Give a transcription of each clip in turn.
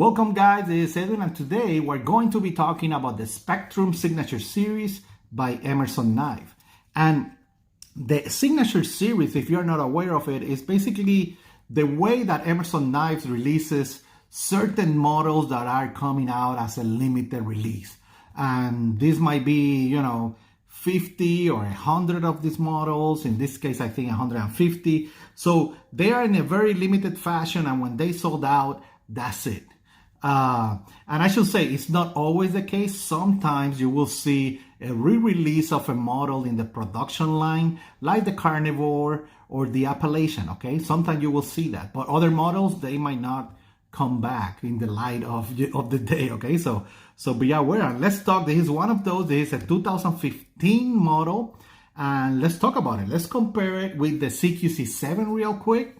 Welcome guys, this is Edwin and today we're going to be talking about the Spectrum Signature Series by Emerson knife. And the Signature Series, if you're not aware of it, is basically the way that Emerson knives releases certain models that are coming out as a limited release. And this might be, 50 or 100 of these models. In this case, I think 150. So they are in a very limited fashion, and when they sold out, that's it. And I should say, it's not always the case. Sometimes you will see a re-release of a model in the production line, like the Carnivore or the Appalachian, okay? Sometimes you will see that. But other models, they might not come back in the light of the day, okay? So be aware. And let's talk. This is one of those. This is a 2015 model. And let's talk about it. Let's compare it with the CQC7 real quick.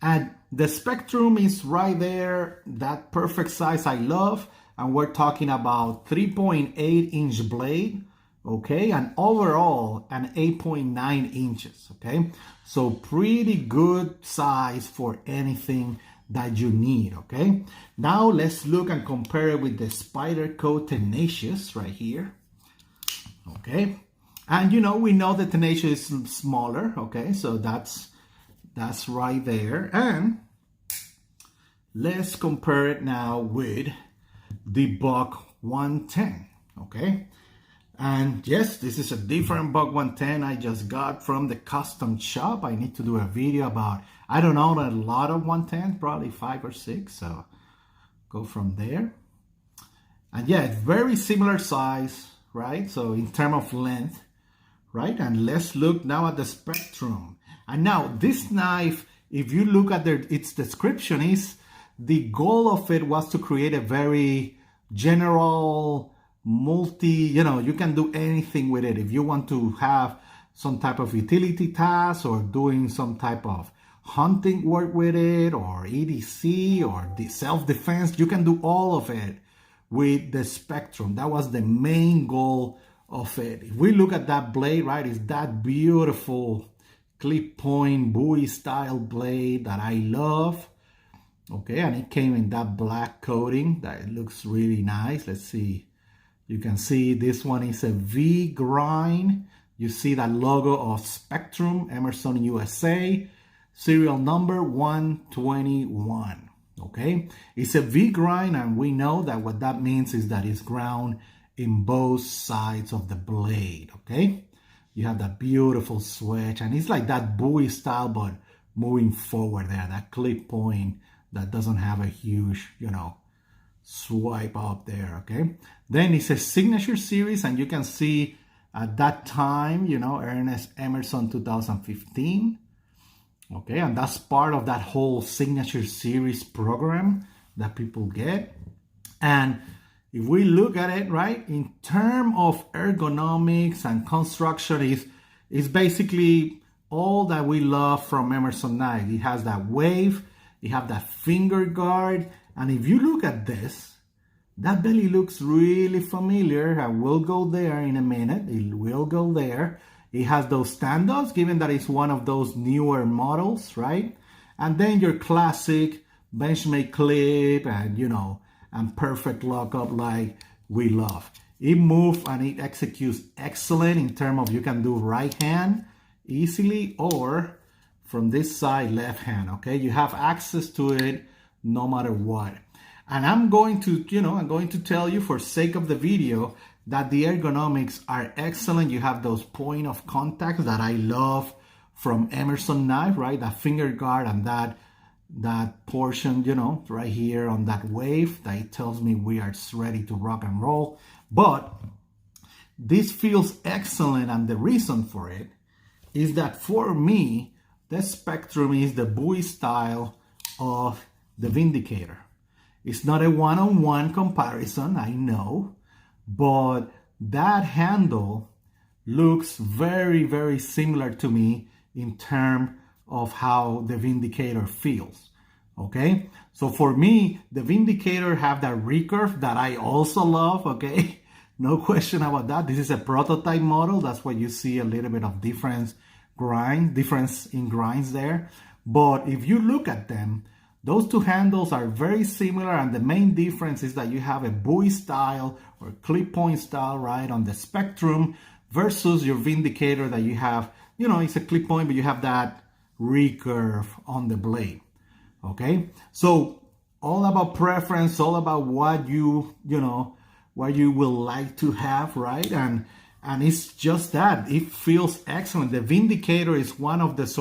And the Spectrum is right there, that perfect size I love. And we're talking about 3.8 inch blade, okay? And overall, an 8.9 inches, okay? So pretty good size for anything that you need, okay? Now let's look and compare it with the Spyderco Tenacious right here, okay? And we know the Tenacious is smaller, okay? So that's right there. And let's compare it now with the Buck 110, okay? And yes, this is a different Buck 110 I just got from the custom shop. I need to do a video about, I don't know, a lot of 110s, probably 5 or 6. So go from there. And yeah, it's very similar size, right? So in terms of length, right? And let's look now at the Spectrum. And now this knife, if you look at its description, is the goal of it was to create a very general you can do anything with it. If you want to have some type of utility task or doing some type of hunting work with it or EDC or the self-defense, you can do all of it with the Spectrum. That was the main goal of it. If we look at that blade, right, it's that beautiful clip point Bowie style blade that I love. Okay, and it came in that black coating that it looks really nice. Let's see. You can see this one is a V grind. You see that logo of Spectrum, Emerson USA, serial number 121. Okay, it's a V grind, and we know that what that means is that it's ground in both sides of the blade. Okay, you have that beautiful switch, and it's like that Bowie style, but moving forward there, that clip point that doesn't have a huge, swipe up there, okay? Then it's a Signature Series, and you can see at that time, Ernest Emerson 2015, okay? And that's part of that whole Signature Series program that people get. And if we look at it, right, in terms of ergonomics and construction, is basically all that we love from Emerson knife. It has that wave, it have that finger guard, and if you look at this, that belly looks really familiar. I will go there in a minute. It will go there. It has those standoffs, given that it's one of those newer models, right? And then your classic Benchmade clip and, and perfect lockup like we love. It moves and it executes excellent in terms of you can do right hand easily or from this side left hand, okay? You have access to it no matter what. And I'm going to tell you for sake of the video that the ergonomics are excellent. You have those point of contacts that I love from Emerson knife, right? That finger guard and that portion, right here on that wave that it tells me we are ready to rock and roll. But this feels excellent, and the reason for it is that for me, the Spectrum is the Bowie style of the Vindicator. It's not a one-on-one comparison, I know, but that handle looks very, very similar to me in terms of how the Vindicator feels, okay? So for me, the Vindicator have that recurve that I also love, okay? No question about that. This is a prototype model. That's why you see a little bit of difference in grinds there. But if you look at them, Those two handles are very similar, and the main difference is that you have a buoy style or clip point style, right, on the Spectrum versus your Vindicator that you have, it's a clip point, but you have that recurve on the blade. Okay, so all about preference, all about what what you will like to have, right? And it's just that it feels excellent. The Vindicator is one of those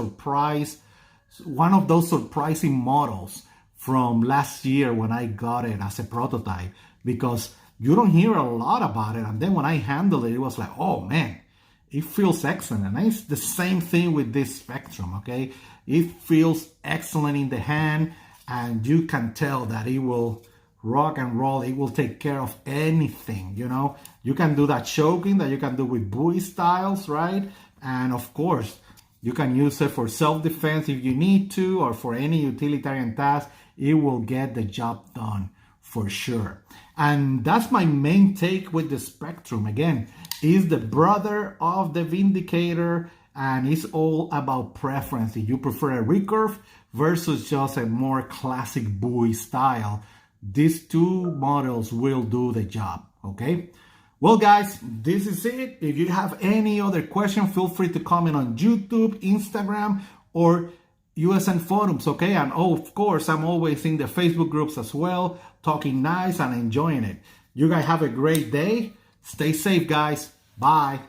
surprising models from last year when I got it as a prototype, because you don't hear a lot about it. And then when I handled it, it was like, oh man, it feels excellent. And it's the same thing with this Spectrum, okay? It feels excellent in the hand, and you can tell that it will rock and roll. It will take care of anything, You can do that choking that you can do with buoy styles, right? And of course, you can use it for self-defense if you need to, or for any utilitarian task. It will get the job done for sure. And that's my main take with the Spectrum. Again, it's the brother of the Vindicator, and it's all about preference. If you prefer a recurve versus just a more classic buoy style, these two models will do the job, okay? Well, guys, this is it. If you have any other question, feel free to comment on YouTube, Instagram, or USN forums, okay? And of course, I'm always in the Facebook groups as well, talking nice and enjoying it. You guys have a great day. Stay safe, guys. Bye.